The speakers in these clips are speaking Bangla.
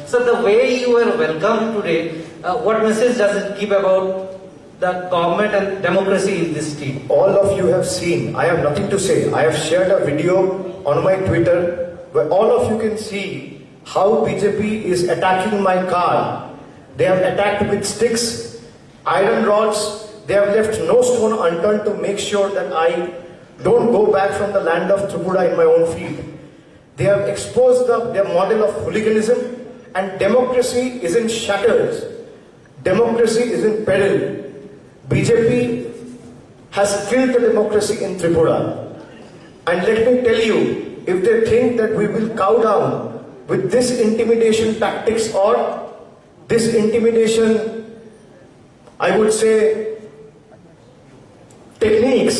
So the way you were welcomed today, what message does it give about the government and democracy in this state? All of you have seen, I have nothing to say. I have shared a video on my Twitter where all of you can see how BJP is attacking my car. They have attacked with sticks, iron rods. They have left no stone unturned to make sure that I don't go back from the land of Tripura in my own field. They have exposed their model of hooliganism, and democracy is in shatters. Democracy is in peril. BJP has killed the democracy in Tripura. And let me tell you, if they think that we will cow down with this intimidation tactics or this intimidation, I would say, techniques,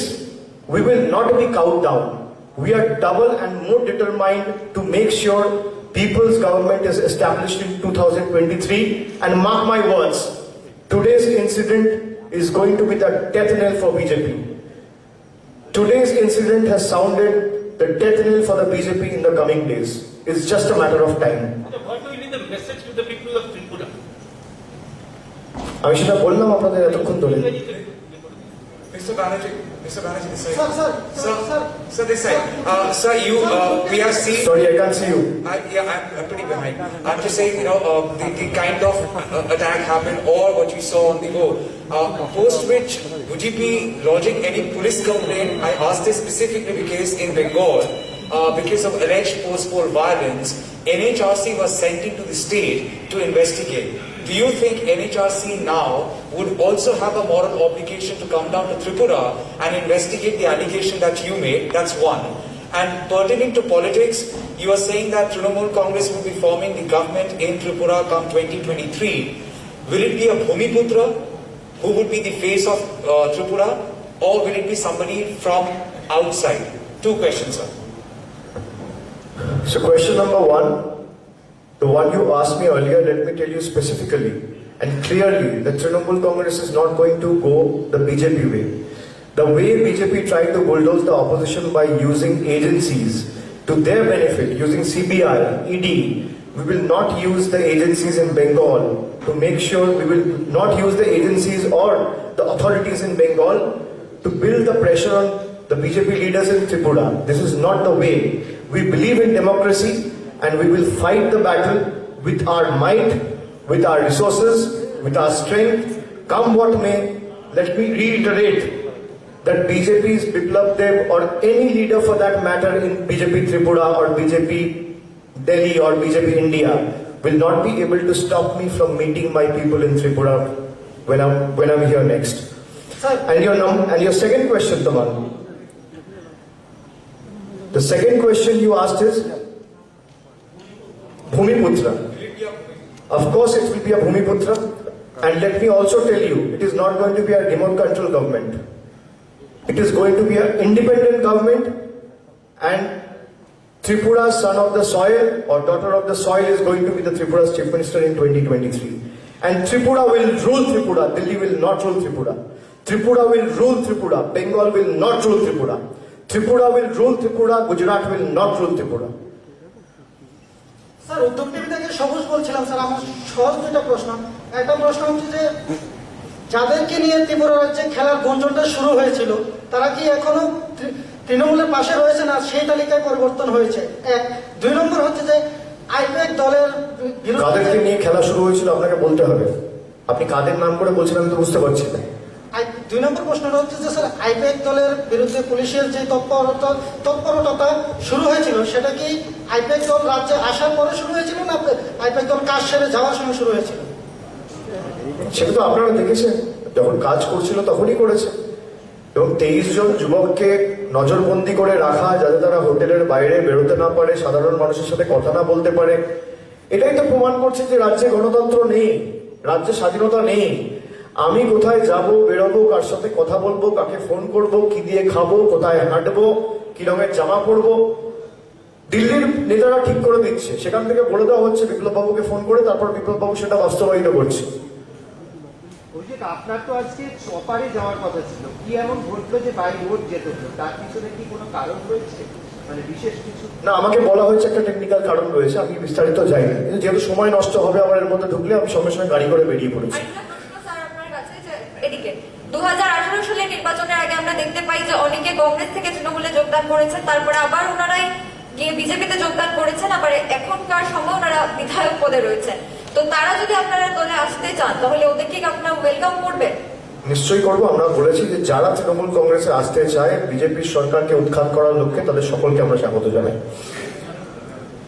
we will not be cowed down. We are double and more determined to make sure people's government is established in 2023. And mark my words, today's incident is going to be the death knell for BJP. Today's incident has sounded the death knell for the BJP in the coming days. It's just a matter of time. What will be the message to the people of Tripura? আমি সেটা বললাম আপনাদের এতক্ষণ ধরে। Mr. Banerjee, this side. Sir, this side. Sir, we have seen. Sorry, I can't see you. Yeah, I'm pretty behind. I'm just saying, the kind of attack happened, or what you saw on the go. Post which, would you be lodging any police complaint? I asked this specifically because in Bengal, because of alleged post-poll violence, NHRC was sent into the state to investigate. Do you think NHRC now would also have a moral obligation to come down to Tripura and investigate the allegation that you made? That's one. And pertaining to politics, you are saying that Trinamool Congress will be forming the government in Tripura come 2023. Will it be a Bhumiputra who would be the face of Tripura, or will it be somebody from outside? Two questions, sir. So question number one, the one you asked me earlier, let me tell you specifically and clearly that Trinamool Congress is not going to go the BJP way. The way BJP tried to bulldoze the opposition by using agencies to their benefit, using CBI, ED, we will not use the agencies in Bengal to make sure we will not use the agencies or the authorities in Bengal to build the pressure on the BJP leaders in Tripura. This is not the way. We believe in democracy and we will fight the battle with our might, with our resources, with our strength. Come what may, let me reiterate that BJP's Biplab Dev or any leader for that matter in BJP Tripura or BJP Delhi or BJP India will not be able to stop me from meeting my people in Tripura when I'm here next. And your second question, Taman. The second question you asked is Bhumiputra. Of course it will be a Bhumiputra, and let me also tell you, it is not going to be a remote control government. It is going to be an independent government, and Tripura's son of the soil or daughter of the soil is going to be the Tripura's chief minister in 2023. And Tripura will rule Tripura, Delhi will not rule Tripura. Tripura will rule Tripura, Bengal will not rule Tripura. Tripura will rule Tripura, Gujarat will not rule Tripura. Sir উদ্যোগ টিভি থেকে সবুজ বলছিলাম স্যার, আমার সহজ দুটো প্রশ্ন। একটা প্রশ্ন হচ্ছে যে যাদেরকে নিয়ে ত্রিপুরা রাজ্যে খেলার গুঞ্জনটা শুরু হয়েছিল তারা কি এখনো তৃণমূলের পাশে রয়েছে না সেই তালিকায় পরিবর্তন হয়েছে? এক। দুই নম্বর হচ্ছে যে আইপ্যাক দলের কাদেরকে নিয়ে খেলা শুরু হয়েছিল আপনাকে বলতে হবে। আপনি কাদের নাম করে বলছেন আমি তো বুঝতে পারছি না। দুই নম্বর প্রশ্নটা হচ্ছে যে স্যার আইপ্যাক দলের বিরুদ্ধে পুলিশের যে তৎপরতা শুরু হয়েছিল সেটা কি আইপ্যাক দল রাজ্যে আসার পরে শুরু হয়েছিল না আইপ্যাক দল কাজ সেরে যাওয়ার সময় শুরু হয়েছিল? সেটা তো আপনারা দেখেছেন, যখন কাজ করছিল তখনই করেছে। এবং 23 জন যুবককে নজরবন্দি করে রাখা, যাতে তারা হোটেলের বাইরে বেরোতে না পারে, সাধারণ মানুষের সাথে কথা না বলতে পারে, এটাই তো প্রমাণ করছে যে রাজ্যে গণতন্ত্র নেই, রাজ্যে স্বাধীনতা নেই। আমি কোথায় যাব, বেরোবো, কার সাথে কথা বলবো, কাকে ফোন করব, কি দিয়ে খাবো, কোথায় হাঁটবো, কি রঙের জামা পরবো, দিল্লির নেতারা ঠিক করে দিচ্ছে। সেখান থেকে বলে দেওয়া হচ্ছে বিপ্লব বাবুকে ফোন করে, তারপর বিপ্লব বাবু সেটা বাস্তবায়িত করছে। আপনার তো আজকে চপারে যাওয়ার কথা ছিল, কি এমন ঘটলো যে বাই রোড যেতে হলো? তার পিছনে কি কোনো কারণ রয়েছে? না, আমাকে বলা হয়েছে একটা টেকনিক্যাল কারণ রয়েছে, আমি বিস্তারিত যাই না, কিন্তু যেহেতু সময় নষ্ট হবে আমার এর মধ্যে ঢুকলে, আমি সঙ্গে সঙ্গে গাড়ি করে বেরিয়ে পড়েছি। আরেকটা প্রশ্ন স্যার আপনার কাছে, যে এদিকে 2018 সালে নির্বাচনের আগে আমরা দেখতে পাই যে অনেকে কংগ্রেস থেকে তৃণমূলে যোগদান করেছেন, তারপরে আবার ওনারাই গিয়ে বিজেপিতে যোগদান করেছেন, আবার এখনকার সময় ওনারা বিধায়ক পদে রয়েছেন। তো তারা যদি আপনারা দলে আসতে চান তাহলে ওদেরকে কি আপনারা ওয়েলকাম করবেন? নিশ্চয়ই করবো। আমরা বলেছি যে যারা তৃণমূল কংগ্রেসে আসতে চায়, বিজেপির সরকারকে উৎখাত করার লক্ষ্যে, তাদের সকলকে আমরা স্বাগত জানাই।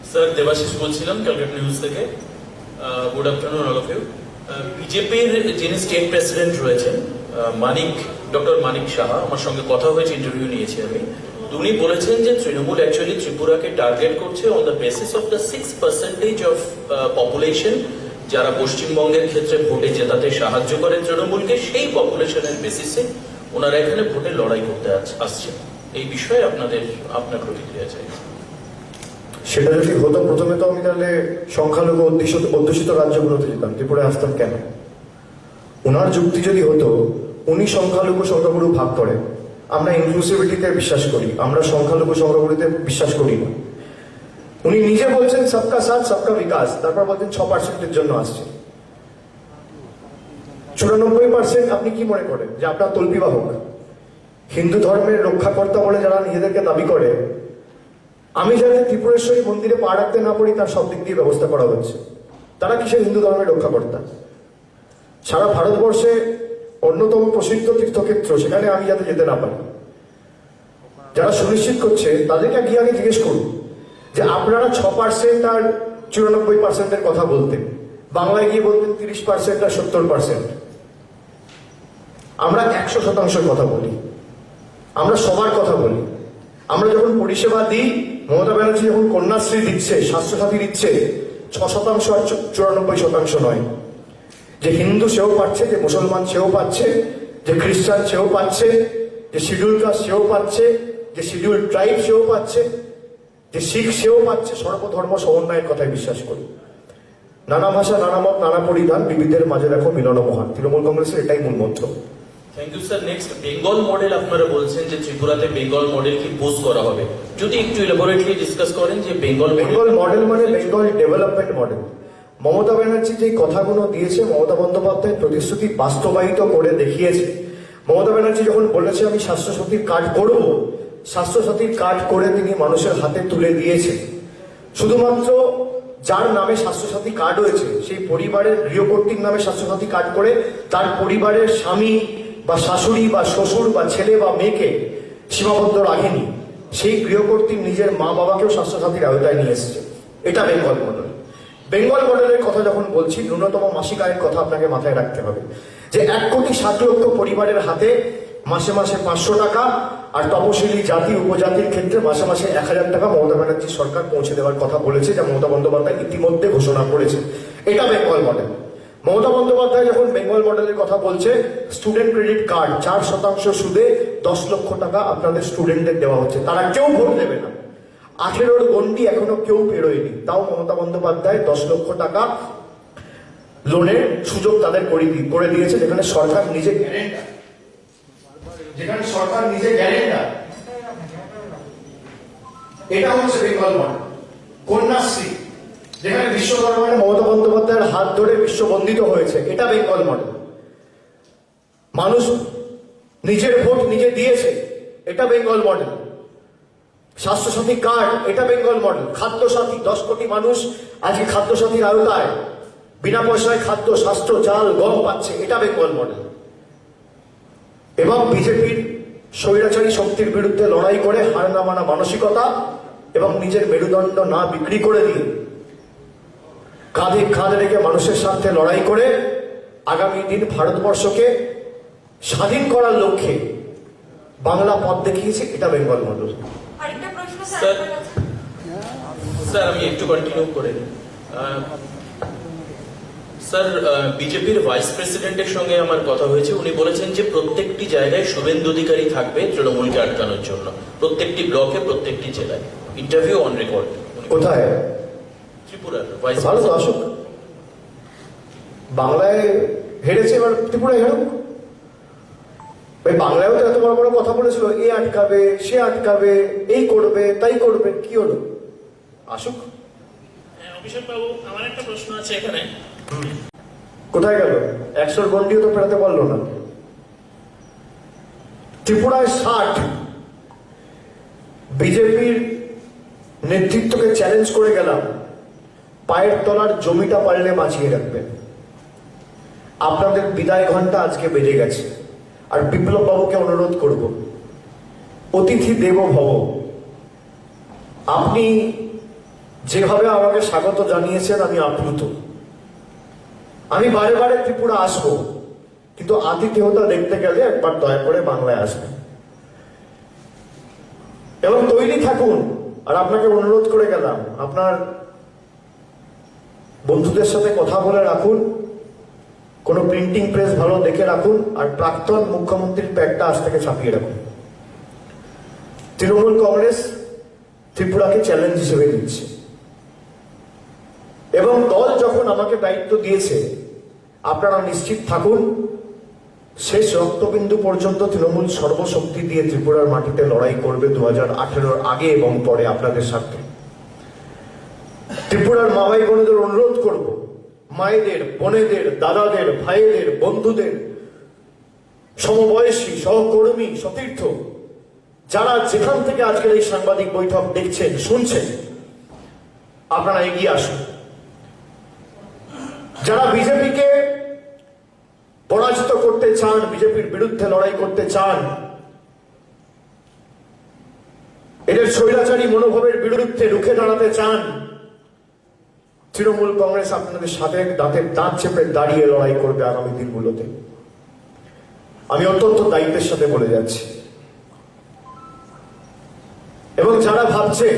স্যার, দেবাশিস বলছিলাম ক্যালকাটা নিউজ থেকে। Good afternoon all of you. বিজেপির যিনি স্টেট প্রেসিডেন্ট রয়েছেন ডক্টর মানিক সাহা, আমার সঙ্গে কথা হয়েছে, ইন্টারভিউ নিয়েছি আমি। উনি বলেছেন যে তৃণমূল অ্যাকচুয়ালি ত্রিপুরাকে টার্গেট করছে on the basis of the 6% of population, যারা পশ্চিমবঙ্গের ক্ষেত্রে ভোটে জেতাতে সাহায্য করে তৃণমূলকে, সেই পপুলেশনের বেসিসে ওনারা এখানে ভোটে লড়াই করতে আসছেন। এই বিষয়ে আপনার প্রতিক্রিয়া চাই। সেটা যদি হতো, প্রথমে তো আমি তাহলে সংখ্যালঘু অধ্যুষিত রাজ্যগুলোতে যেতাম, ত্রিপুরায় আসতাম কেন? ওনার যুক্তি যদি হতো, উনি সংখ্যালঘু সংখ্যাগুরু ভাগ করে, আমরা ইনক্লুসিভিটিতে বিশ্বাস করি, আমরা সংখ্যালঘু সংখ্যাগুরুতে বিশ্বাস করি না। উনি নিজে বলছেন সবকা সাথ সবকা বিকাশ, তারপর বলছেন 6%-এর জন্য আসছে। 94% আপনি কি মনে করেন যে আপনার তল্পিবাহক? হিন্দু ধর্মের রক্ষাকর্তা বলে যারা নিজেদেরকে দাবি করে, আমি যাতে ত্রিপুরেশ্বরী মন্দিরে পা রাখতে না পারি তার সব দিক দিয়ে ব্যবস্থা করা হচ্ছে। তারা কিসের হিন্দু ধর্মের রক্ষাকর্তা? সারা ভারতবর্ষে অন্যতম প্রসিদ্ধ তীর্থক্ষেত্র, সেখানে আমি যাতে যেতে না পারি, যারা সুনিশ্চিত করছে তাদেরকে গিয়ে আগে জিজ্ঞেস করুন যে আপনারা 6% আর 94%-এর কথা বলতেন, বাংলায় গিয়ে বলতেন 30% আর 70%। আমরা 100% কথা বলি, আমরা সবার কথা বলি। আমরা যখন পরিষেবা দিই, মমতা ব্যানার্জি যখন কন্যাশ্রী দিচ্ছে, স্বাস্থ্যসাথী দিচ্ছে, 6% আর 94% নয়। যে হিন্দু সেও পাচ্ছে, যে মুসলমান সেও পাচ্ছে, যে খ্রিস্টান সেও পাচ্ছে, যে শিডিউল কাস্ট সেও পাচ্ছে, যে শিডিউল ট্রাইব সেও পাচ্ছে, যে শিখ সেও পাচ্ছে। সর্বধর্ম সমন্বয়ের কথায় বিশ্বাস করি। নানা ভাষা, নানা মত, নানা পরিধান, বিবিধের মাঝে দেখো মিলন মহান। তৃণমূল কংগ্রেসের এটাই মূল মন্ত্র। Thank you sir. Next, Bengal model আপনারা বলছেন যে ত্রিপুরাতে বেঙ্গল মডেল কি পোজ করা হবে, যদি একটু ইলাবোরেটলি ডিসকাস করেন যে বেঙ্গল মডেল মানে বেঙ্গল ডেভেলপমেন্ট মডেল। মমতা ব্যানার্জি যে কথাগুলো দিয়েছে, মমতা বন্দ্যোপাধ্যায় প্রতিশ্রুতি বাস্তবায়িত করে দেখিয়েছে। মমতা ব্যানার্জি যখন বলেছে আমি স্বাস্থ্যসাথীর কার্ড করব, স্বাস্থ্যসাথীর কার্ড করে তিনি মানুষের হাতে তুলে দিয়েছে। শুধুমাত্র যার নামে স্বাস্থ্যসাথী কার্ড হয়েছে, সেই পরিবারের গৃহকর্ত্রীর নামে স্বাস্থ্যসাথী কার্ড করে তার পরিবারের স্বামী বা শাশুড়ি বা শ্বশুর বা ছেলে বা মেয়েকে সীমাবদ্ধ রাখেনি। সেই গৃহকর্ত্রীর নিজের মা বাবাকেও স্বাস্থ্যসাথীর আওতায় নিয়ে এসেছে। এটা বেঙ্গল মডেল। বেঙ্গল মডেলের কথা যখন বলছি, ন্যূনতম মাসিক আয়ের কথা আপনাকে মাথায় রাখতে হবে, যে 1,60,00,000 পরিবারের হাতে মাসে মাসে 500 টাকা, আর তপশিলি জাতি উপজাতির ক্ষেত্রে মাসে মাসে 1,000 টাকা মমতা ব্যানার্জি সরকার পৌঁছে দেওয়ার কথা বলেছে, যা মমতা বন্দ্যোপাধ্যায় ইতিমধ্যে ঘোষণা করেছে। এটা বেঙ্গল মডেল। মমতা বন্দ্যোপাধ্যায় যখন বেঙ্গল মডেলের কথা বলছে, স্টুডেন্ট ক্রেডিট কার্ড 4% সুদে 10 লক্ষ টাকা আপনাদের স্টুডেন্টদের দেওয়া হচ্ছে। তারা কেউ ভোট দেবে না, 18-র গন্ডি এখনো কেউ পেরোয়নি, তাও মমতা বন্দ্যোপাধ্যায় 10 লক্ষ টাকা লোনের সুযোগ তাদের করে দিয়েছে, যেখানে সরকার নিজে গ্যারেন্টার। এটা হচ্ছে বেঙ্গল মডেল। কন্যাশ্রী, যেখানে বিশ্ব দরবারে মমতা বন্দ্যোপাধ্যায়ের হাত ধরে বিশ্ব বন্দিত হয়েছে, এটা বেঙ্গল মডেল। মানুষ নিজের ভোট নিজে দিয়েছে, এটা বেঙ্গল মডেল। স্বাস্থ্যসাথী কার্ড, এটা বেঙ্গল মডেল। খাদ্যসাথী, 10 কোটি মানুষ আজকে খাদ্যসাথীর আওতায় বিনা পয়সায় খাদ্য, স্বাস্থ্য, চাল, গম পাচ্ছে, এটা বেঙ্গল মডেল। এবং বিজেপির স্বৈরাচারী শক্তির বিরুদ্ধে লড়াই করে হার না মানা মানসিকতা এবং নিজের মেরুদণ্ড না বিক্রি করে দিয়ে কাঁধে কাঁধ রেখে মানুষের সাথে লড়াই করে আগামী দিন ভারতবর্ষকে স্বাধীন করার লক্ষ্যে বাংলা পথ দেখিয়েছে, এটা বেঙ্গল মডেল। আরেকটা প্রশ্ন স্যার, স্যার আপনার কাছে। স্যার আমি একটু কন্টিনিউ করে নিই। স্যার, বিজেপির ভাইস প্রেসিডেন্টের সঙ্গে আমার কথা হয়েছে, উনি বলেছেন যে প্রত্যেকটি জায়গায় শুভেন্দু অধিকারী থাকবে তৃণমূলকে আটকানোর জন্য, প্রত্যেকটি ব্লকে, প্রত্যেকটি জেলায়। Interview on record. কোথায়? ত্রিপুরার ভাইস ভালো তো, আসুক। বাংলায় হেরেছে, এবার ত্রিপুরায় হেরুক। ভাই বাংলায়ও তো এত বড় বড় কথা বলেছিল, এ আটকাবে, সে আটকাবে, এই করবে, তাই করবে, কি হলো? আসুক। অভিষেক বাবু, আমার একটা প্রশ্ন আছে এখানে। কোথায় গেল? 100 গন্ডিও তো পেরাতে পারলো না। ত্রিপুরায় 60 বিজেপির নেতৃত্বকে চ্যালেঞ্জ করে গেলাম, পায়ের তলার জমিটা পারলে বাঁচিয়ে রাখবেন। আপনাদের বিদায় ঘন্টা আজকে বেজে গেছে। আর বিপ্লব বাবুকে অনুরোধ করব, অতিথি দেব ভব, আপনি যেভাবে আমাকে স্বাগত জানিয়েছেন আমি আপ্লুত। আমি বারে বারে ত্রিপুরা আসবো, কিন্তু আতিথেয়তা দেখতে গেলে একবার দয়া করে বাংলায় আসবেন এবং তৈরি থাকুন। আর আপনাকে অনুরোধ করে গেলাম, আপনার বন্ধুদের সাথে কথা বলে রাখুন, কোনো প্রিন্টিং প্রেস ভালো দেখে রাখুন, আর প্রাক্তন মুখ্যমন্ত্রীর প্যাডটা আজ থেকে ছাপিয়ে রাখুন। তৃণমূল কংগ্রেস ত্রিপুরাকে চ্যালেঞ্জ হিসেবে দিচ্ছে এবং দল যখন আমাকে দায়িত্ব দিয়েছে, আপনারা নিশ্চিত থাকুন শেষ রক্তবিন্দু পর্যন্ত তৃণমূল সর্বশক্তি দিয়ে ত্রিপুরার মাটিতে লড়াই করবে 2018 আগে এবং পরে আপনাদের স্বার্থে। ত্রিপুরার মা ভাই বোনেদের অনুরোধ করব, মায়েদের, বোনেদের, দাদাদের, ভাইদের, বন্ধুদের, সমবয়সী, সহকর্মী, সতীর্থ, যারা যেখান থেকে আজকের এই সাংবাদিক বৈঠক দেখছেন, শুনছেন, আপনারা এগিয়ে আসুন। যারা বিজেপিকে পরাজিত করতে চান, বিজেপির বিরুদ্ধে লড়াই করতে চান, এদের স্বৈরাচারী মনোভাবের বিরুদ্ধে রুখে দাঁড়াতে চান, তৃণমূল কংগ্রেস আপনাদের সাথে দাঁতের দাঁত চেপে দাঁড়িয়ে লড়াই করবে আগামী দিনগুলোতে। আমি অত্যন্ত দায়িত্বের সাথে বলে যাচ্ছি। এবং যারা ভাবছে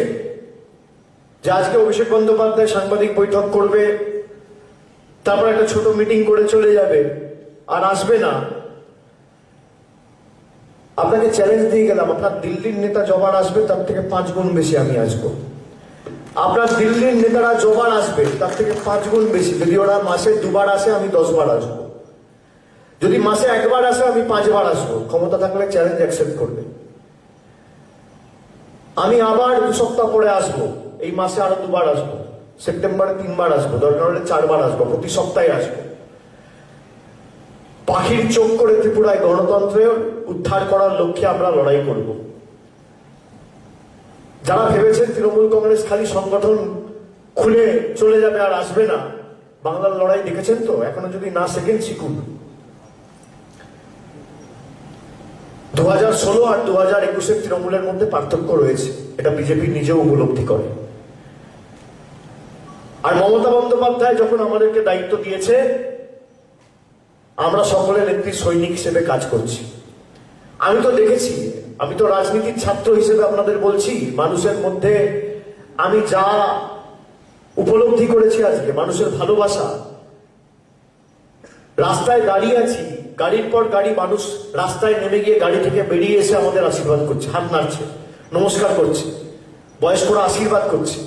যে আজকে অভিষেক বন্দ্যোপাধ্যায় সাংবাদিক বৈঠক করবে, তারপর একটা ছোট মিটিং করে চলে যাবে আর আসবে না, আপনাকে চ্যালেঞ্জ দিয়ে গেলাম, আপনার দিল্লির নেতা জবার আসবে তার থেকে 5 গুণ বেশি আমি আসবো। আপনার দিল্লির নেতারা জবার আসবে তার থেকে 5 গুণ বেশি। যদি ওরা মাসে 2 বার আসে, আমি 10 বার আসবো। যদি মাসে 1 বার আসে, আমি 5 বার আসবো। ক্ষমতা থাকলে চ্যালেঞ্জ অ্যাকসেপ্ট করবে। আমি আবার 2 সপ্তাহ পরে আসবো, এই মাসে আরো 2 বার আসবো, সেপ্টেম্বরে 3 বার আসবো, দরকার হলে 4 বার আসবো, প্রতি সপ্তাহে আসবো। পাখির চোখ করে ত্রিপুরায় গণতন্ত্রের উদ্ধার করার লক্ষ্যে আমরা লড়াই করব। যারা ভেবেছেন তৃণমূল কংগ্রেস খালি সংগঠন খুলে চলে যাবে আর আসবে না, বাংলার লড়াই দেখেছেন তো, এখনো যদি না শেখেন শিখুন। 2016 আর 2021 তৃণমূলের মধ্যে পার্থক্য রয়েছে, এটা বিজেপি নিজেও উপলব্ধি করে। আর মমতা বন্দ্যোপাধ্যায় যখন আমাদেরকে দায়িত্ব দিয়েছে, আমরা সকলে নেত্রী সৈনিক হিসেবে কাজ করছি। আমি তো দেখেছি, আমি তো রাজনীতির ছাত্র হিসেবে আপনাদের বলছি, মানুষের মধ্যে আমি যা উপলব্ধি করেছি আজকে, মানুষের ভালোবাসা। রাস্তায় দাঁড়িয়ে আছি, গাড়ির পর গাড়ি মানুষ রাস্তায় নেমে গিয়ে গাড়ি থেকে বেরিয়ে এসে আমাদের আশীর্বাদ করছে, হাত নাড়ছে, নমস্কার করছে, বয়স্করা আশীর্বাদ করছে।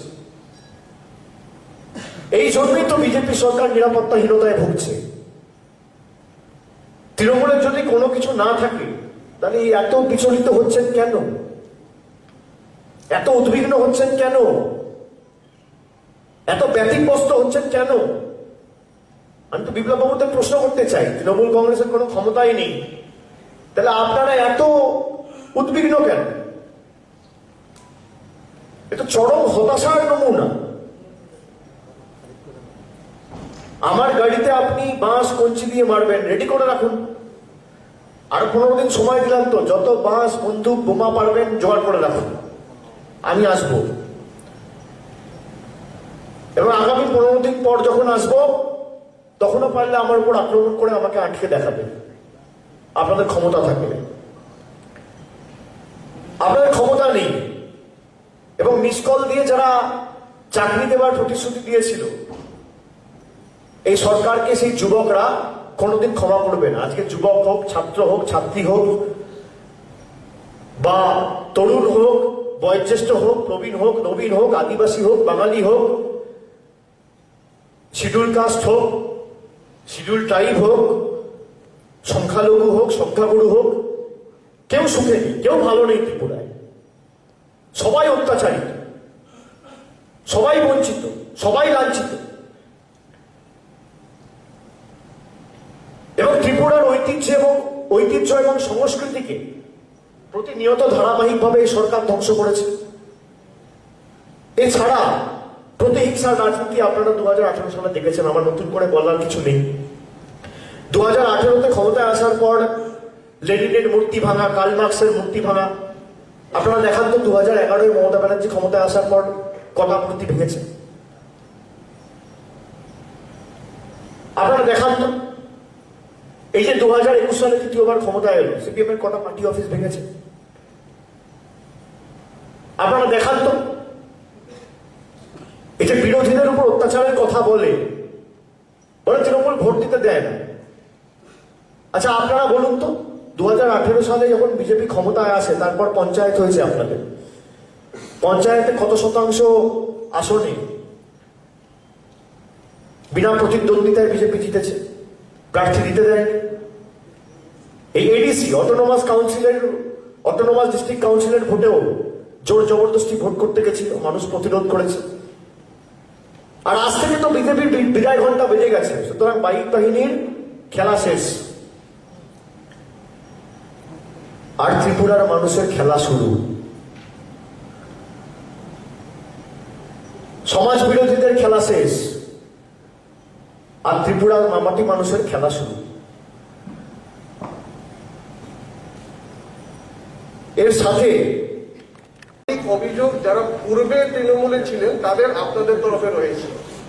এই জন্যই তো বিজেপি সরকার নিরাপত্তাহীনতায় ভুগছে। তৃণমূলের যদি কোনো কিছু না থাকে, তাহলে এত বিচলিত হচ্ছেন কেন? এত উদ্বিগ্ন হচ্ছেন কেন? এত ব্যতিগ্রস্ত হচ্ছেন কেন? আমি তো বিপ্লব বাবুদের প্রশ্ন করতে চাই, তৃণমূল কংগ্রেসের কোনো ক্ষমতাই নেই, তাহলে আপনারা এত উদ্বিগ্ন কেন? এটা চরম হতাশার নমুনা। আমার গাড়িতে আপনি বাঁশ কঞ্চি দিয়ে মারবেন, রেডি করে রাখুন। আর 15 দিন সময় দিলাম তো, যত বাঁশ, বন্দুক, বোমা পারবেন জোগাড় করে রাখুন, আমি আসবো। এবং আগামী 15 দিন পর যখন আসবো, তখনও পারলে আমার উপর আক্রমণ করে আমাকে আটকে দেখাবে, আপনাদের ক্ষমতা থাকবে। আপনাদের ক্ষমতা নেই। এবং মিসকল দিয়ে যারা চাকরি দেওয়ার প্রতিশ্রুতি দিয়েছিল, এই সরকারকে সেই যুবকরা কোনোদিন ক্ষমা করবে না। আজকে যুবক হোক, ছাত্র হোক, ছাত্রী হোক, বা তরুণ হোক, বয়োজ্যেষ্ঠ হোক, প্রবীণ হোক, নবীন হোক, আদিবাসী হোক, বাঙালি হোক, শিডিউল কাস্ট হোক, শিডিউল ট্রাইব হোক, সংখ্যালঘু হোক, সংখ্যাগুরু হোক, কেউ সুখে নেই, কেউ ভালো নেই ত্রিপুরায়। সবাই অত্যাচারিত, সবাই বঞ্চিত, সবাই লাঞ্ছিত। এবং ত্রিপুরার ঐতিহ্য এবং সংস্কৃতিকে প্রতিনিয়ত ধারাবাহিকভাবে এই সরকার ধ্বংস করেছে। এছাড়া প্রতিহিংসার রাজনীতি আপনারা 2018 সালে দেখেছেন, আমার নতুন করে বলার কিছু নেই। 2018-তে ক্ষমতায় আসার পর লেনিনের মূর্তি ভাঙা, কার্ল মার্কসের মূর্তি ভাঙা। আপনারা দেখান তো 2011-এ মমতা ব্যানার্জি ক্ষমতায় আসার পর কটা মূর্তি ভেঙেছে? আপনারা দেখান তো এই যে 2021 সালে তৃতীয়বার ক্ষমতায় এলো, সিপিএম এর কটা পার্টি অফিস ভেঙেছে? আপনারা দেখান তো এই যে বিরোধীদের উপর অত্যাচারের কথা বলে তৃণমূল ভোট দিতে দেয় না। আচ্ছা আপনারা বলুন তো, 2018 সালে যখন বিজেপি ক্ষমতায় আসে, তারপর পঞ্চায়েত হয়েছে আপনাদের, পঞ্চায়েতে কত শতাংশ আসনে বিনা প্রতিদ্বন্দ্বিতায় বিজেপি জিতেছে? প্রার্থী দিতে দেয়নি। এই এডিসি অটোনোমাস ডিস্ট্রিক্ট কাউন্সিলের ভোটেও জোর জবরদস্তি ভোট করতে গেছিল, মানুষ প্রতিরোধ করেছে। আর আজ থেকে তো বিজেপির বিদায় ঘন্টা বেজে গেছে, সুতরাং বাইক বাহিনীর খেলা শেষ, আর ত্রিপুরার মানুষের খেলা শুরু। সমাজ বিরোধীদের খেলা শেষ, আর ত্রিপুরার মামাটি মানুষের খেলা শুরু। এর সাথে অভিযোগ যারা পূর্বে তৃণমূলে ছিলেন তাদের আপনাদের তরফে রয়েছে,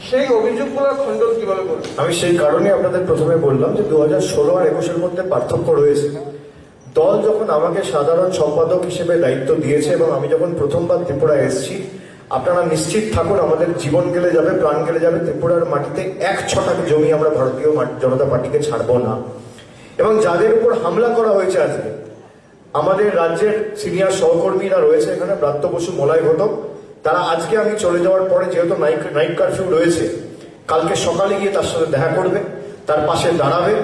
সেই অভিযোগগুলো খণ্ডন কিভাবে করবেন? আমি সেই কারণে আপনাদের প্রথমে বললাম যে 2016 আর 21-এর মধ্যে পার্থক্য রয়েছে। দল যখন আমাকে সাধারণ সম্পাদক হিসেবে দায়িত্ব দিয়েছে এবং আমি যখন প্রথমবার ত্রিপুরায় এসেছি, আপনারা নিশ্চিত থাকুন আমাদের জীবন গেলে যাবে, প্রাণ গেলে যাবে, ত্রিপুরার মাটিতে 1 ছটাক জমি আমরা ভারতীয় জনতা পার্টিকে ছাড়বো না। এবং যাদের উপর হামলা করা হয়েছে আজকে, আমাদের রাজ্যের সিনিয়র সহকর্মীরা রয়েছে এখানে, ব্রাত্য বসু, মলয় ঘটক, তারা আজকে আমি চলে যাওয়ার পরে, যেহেতু নাইট কারফিউ রয়েছে, কালকে সকালে গিয়ে তার সাথে দেখা করবে, তার পাশে দাঁড়াবে।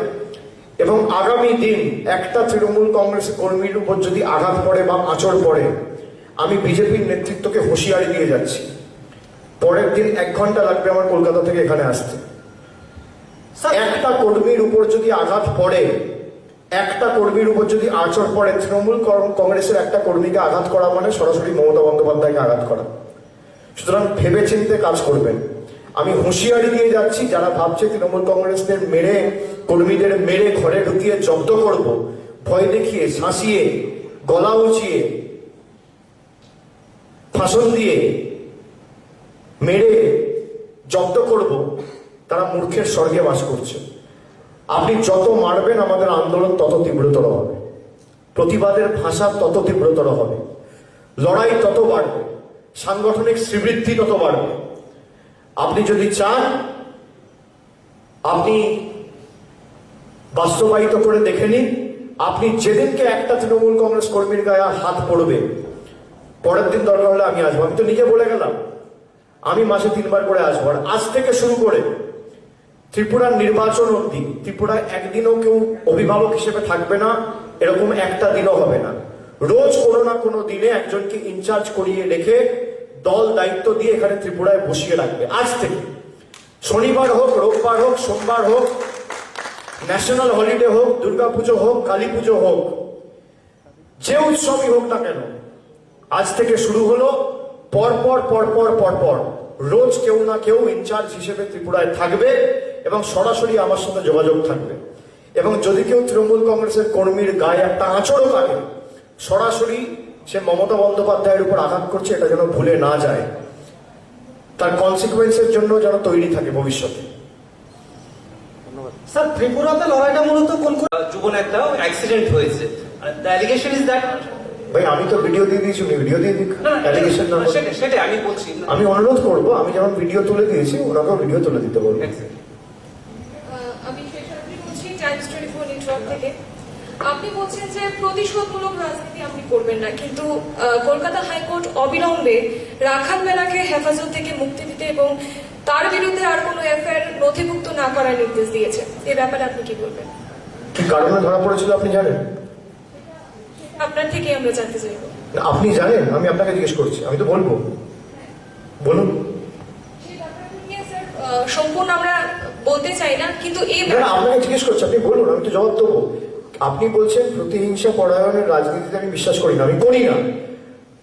এবং আগামী দিন একটা তৃণমূল কংগ্রেস কর্মীর উপর যদি আঘাত পড়ে বা আঁচড় পড়ে, আমি বিজেপির নেতৃত্বকে হুঁশিয়ারি দিয়ে যাচ্ছি, পরের দিন 1 ঘন্টা লাগবে আমার কলকাতা থেকে এখানে আসতে। একটা কর্মীর উপর যদি আঘাত পড়ে, একটা কর্মীর উপর যদি আঁচড় পড়ে, তৃণমূল কংগ্রেসের একটা কর্মীকে আঘাত করা মানে সরাসরি মমতা বন্দ্যোপাধ্যায়কে আঘাত করা। সুতরাং ভেবে চিন্তে কাজ করবেন। আমি হুঁশিয়ারি দিয়ে যাচ্ছি, যারা ভাবছে তৃণমূল কংগ্রেসদের মেরে, কর্মীদের মেরে ঘরে ঢুকিয়ে জব্দ করব, ভয় দেখিয়ে, শাসিয়ে, গলা উঁচিয়ে, ফাঁসন দিয়ে মেরে জব্দ করব, তারা মূর্খের স্বর্গে বাস করছে। আপনি যত মারবেন আমাদের আন্দোলন তত তীব্রতর হবে, প্রতিবাদের ভাষা তত তীব্রতর হবে, লড়াই তত বাড়বে, সাংগঠনিক শ্রীবৃদ্ধি তত বাড়বে। আপনি যদি চান, আপনি বাস্তবায়িত করে দেখে নিন। আপনি যেদিনকে একটা তৃণমূল কংগ্রেস কর্মীর গায়ে হাত পড়বে, পরের দিন দরকার হলে আমি আসবো। আমি তো নিজে বলে গেলাম আমি মাসে 3 বার করে আসবো। আর আজ থেকে শুরু করে ত্রিপুরার নির্বাচন অবধি ত্রিপুরায় একদিনও কেউ অভিভাবক হিসেবে থাকবে না, এরকম একটা দিনও হবে না। রোজ কোনো না কোনো দিনে একজনকে ইনচার্জ করিয়ে রেখে দল দায়িত্ব দিয়ে এখানে ত্রিপুরায় বসিয়ে রাখবে। আজ থেকে শনিবার হোক, রোববার হোক, সোমবার হোক, ন্যাশনাল হলিডে হোক, দুর্গাপুজো হোক, কালী পুজো হোক, যে উৎসবই হোক না কেন, আজ থেকে শুরু হলো। পরপর রোজ কেউ না কেউ ইনচার্জ হিসেবে ত্রিপুরায় থাকবে এবং সরাসরি আমার সঙ্গে যোগাযোগ থাকবে। এবং যদি কেউ তৃণমূল কংগ্রেসের কর্মীর গায়ে একটা আঁচড়ও থাকে, সরাসরি সে মমতা বন্দ্যোপাধ্যায়ের উপর আঘাত করছে, এটা যেন ভুলে না যায়, তার কনসিকুয়েন্সের জন্য যেন তৈরি থাকে ভবিষ্যতে। স্যার, ত্রিপুরাতে লড়াইটা মূলত কোন যুবন একটা অ্যাক্সিডেন্ট হয়েছে, দ্য অ্যালিগেশন ইজ দ্যাট। ভাই আমি তো ভিডিও দিয়ে দিয়েছি, উনি ভিডিও দিয়ে দিক, অ্যালিগেশন না। সেটাই আমি বলছি। আমি অনুরোধ করবো, আমি যেমন ভিডিও তুলে দিয়েছি ওনাকেও ভিডিও তুলে দিতে বলবো। আমি শেষাদ্রি বলছি, টাইমস 24 নেটওয়ার্ক থেকে। আপনি বলছেন যে প্রতিশোধমূলক রাজনীতি আপনি করবেন না, কিন্তু কলকাতা হাইকোর্ট অবিলম্বে রাখাল মেলাকে হেফাজত থেকে মুক্তি দিতে এবং তার বিরুদ্ধে আর কোনো এফআইআর নথিভুক্ত না করার নির্দেশ দিয়েছে। এই ব্যাপারে আপনি কি বলবেন? কি কারণে ধরা পড়েছিল আপনি জানেন? আপনার থেকে আমরা জানতে চাইবো। না, আপনি জানেন, আমি আপনাকে জিজ্ঞেস করছি, আমি তো বলবো, বলুন। সেই ব্যাপারটা নিয়ে স্যার সম্পূর্ণ আমরা বলতে চাই না, কিন্তু এই না, আপনাকে জিজ্ঞেস করছি, আপনি বলুন, আমি তো জবাব দেবো। আপনি বলছেন প্রতিহিংসা পরায়ণের রাজনীতিতে আমি বিশ্বাস করি না, আমি করি না।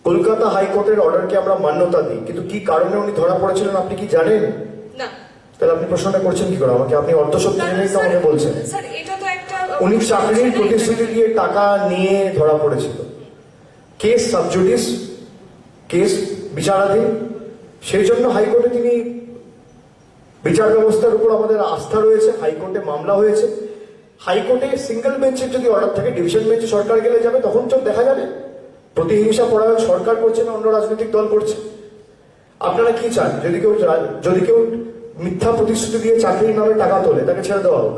কলকাতা হাইকোর্টের অর্ডারকে আমরা মান্যতা দিই, কিন্তু কি কারণে উনি ধরা পড়েছিলেন আপনি কি জানেন? না তাহলে আপনি প্রশ্নটা করছেন কি করে আমাকে? আপনি অর্ধসত্য জেনেই তো আমাকে বলছেন। স্যার এটা তো একটা উনি চাকরির প্রতিশ্রুতি দিয়ে টাকা নিয়ে ধরা পড়েছিল। কেস সাবজুডিস, কেস বিচারাধীন, সেই জন্য হাইকোর্টে তিনি, বিচার ব্যবস্থার উপর আমাদের আস্থা রয়েছে, হাইকোর্টে মামলা হয়েছে। হাইকোর্টে সিঙ্গেল বেঞ্চের যদি অর্ডার থাকে, ডিভিশন বেঞ্চে সরকার গেলে যাবে, তখন তো দেখা যাবে প্রতিহিংসা পরায়ণ সরকার করছে না অন্য রাজনৈতিক দল করছে। আপনারা কি চান? যদি কেউ মিথ্যা প্রতিশ্রুতি দিয়ে চাকরির নামে টাকা তোলে, তাকে ছেড়ে দেওয়া হোক।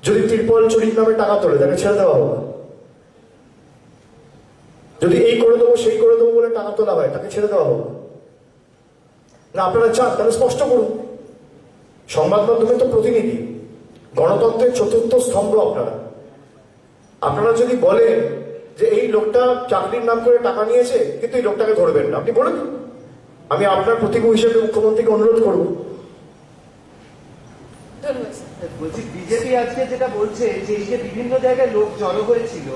যদি তিরপল চুরির নামে টাকা তোলে, তাকে ছেড়ে দেওয়া হোক। যদি এই করে দেবো সেই করে দেবো বলে টাকা তোলা হয়, তাকে ছেড়ে দেওয়া হোক। না আপনারা চান, তাহলে স্পষ্ট করুন। সংবাদ মাধ্যমে তো প্রতিনিধি, গণতন্ত্রের চতুর্থ স্তম্ভ আপনারা। আপনারা যদি বলেন যে এই লোকটা চাকরির নাম করে টাকা নিয়েছে, কিন্তু এই লোকটাকে ধরবেন না, আপনি বলুন। আমি আপনার প্রতিভূ হিসেবে মুখ্যমন্ত্রীকে অনুরোধ করব। ধন্যবাদ স্যার। বলছি বিজেপি আজকে যেটা বলছে যে এই যে বিভিন্ন জায়গায় লোক জড়ো হয়েছিল,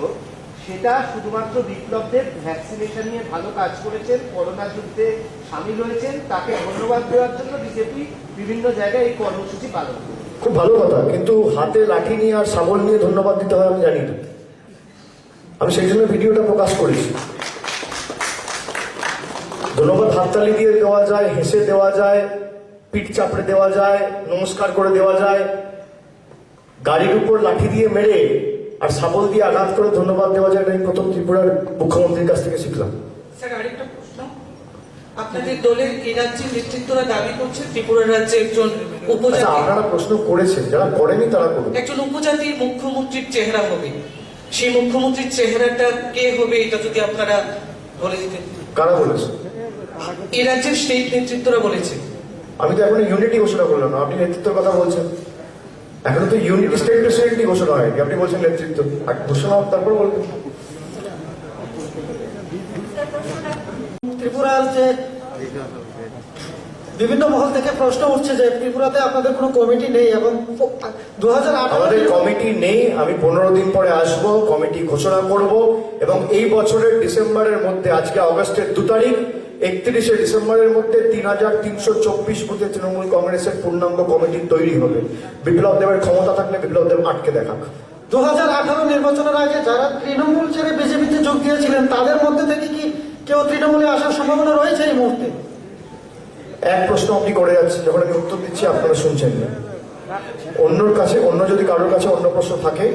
সেটা শুধুমাত্র বিপ্লবদেব ভ্যাকসিনেশন নিয়ে ভালো কাজ করেছেন, করোনা যুদ্ধে সামিল হয়েছেন, তাকে ধন্যবাদ দেওয়ার জন্য বিজেপি বিভিন্ন জায়গায় এই কর্মসূচি পালন করে। খুব ভালো কথা, কিন্তু হাতে লাঠি নিয়ে আর শাবল নিয়ে ধন্যবাদ দিতে হয় আমি জানি না। আমি সেই জন্য ভিডিওটা প্রকাশ করেছি। ধন্যবাদ হাততালি দিয়ে দেওয়া যায়, হেসে দেওয়া যায়, পিঠ চাপড়ে দেওয়া যায়, নমস্কার করে দেওয়া যায়। গাড়ির উপর লাঠি দিয়ে মেরে আর শাবল দিয়ে আঘাত করে ধন্যবাদ দেওয়া যায়, আমি প্রথম ত্রিপুরার মুখ্যমন্ত্রীর কাছ থেকে শিখলাম। স্যার আরেকটা প্রশ্ন, আপনাদের দলের এই রাজ্যের নেতৃত্বরা দাবি করছে ত্রিপুরা রাজ্যে একজন আচ্ছা, উপজাতি, আপনারা প্রশ্ন করেছেন, যারা করেনি তারা করুন। একজন উপজাতির মুখ্যমন্ত্রীর চেহারা হবে, সেই মুখ্যমন্ত্রীর চেহারাটা কে হবে এটা যদি আপনারা বলে দিতেন। কারা বলেছে? এই রাজ্যের স্টেট নেতৃত্বরা বলেছে। আমি তো এখন ইউনিটি ঘোষণা করলাম না, আপনি নেতৃত্বের কথা বলছেন। এখনো তো ইউনিটি স্টেট প্রেসিডেন্টই ঘোষণা হয়নি, আপনি বলছেন নেতৃত্ব। আর ঘোষণা হোক তারপর বলবেন। ত্রিপুরার যে বিভিন্ন মহল থেকে প্রশ্ন উঠছে যে ত্রিপুরাতে আপনাদের কোনো কমিটি নেই এবং 2018 আমাদের কমিটি নেই। আমি 15 দিন পরে আসব, কমিটি ঘোষণা করব এবং এই বছরের ডিসেম্বরের মধ্যে, আজকে অগস্টের 2 তারিখ, 31শে ডিসেম্বরের মধ্যে 3324 বুথে তৃণমূল কংগ্রেসের পূর্ণাঙ্গ কমিটি তৈরি হবে। বিপ্লব দেবের ক্ষমতা থাকলে বিপ্লব দেব আটকে দেখাক। 2018 নির্বাচনের আগে যারা তৃণমূল ছেড়ে বিজেপিতে যোগ দিয়েছিলেন, তাদের মধ্যে থেকে কি কেউ তৃণমূলে আসার সম্ভাবনা রয়েছে এই মুহূর্তে? এক প্রশ্ন আপনি করে যাচ্ছেন, যখন আমি উত্তর দিচ্ছি আপনারা শুনছেন না। অন্যর কাছে, অন্য যদি কারোর কাছে অন্য প্রশ্ন থাকে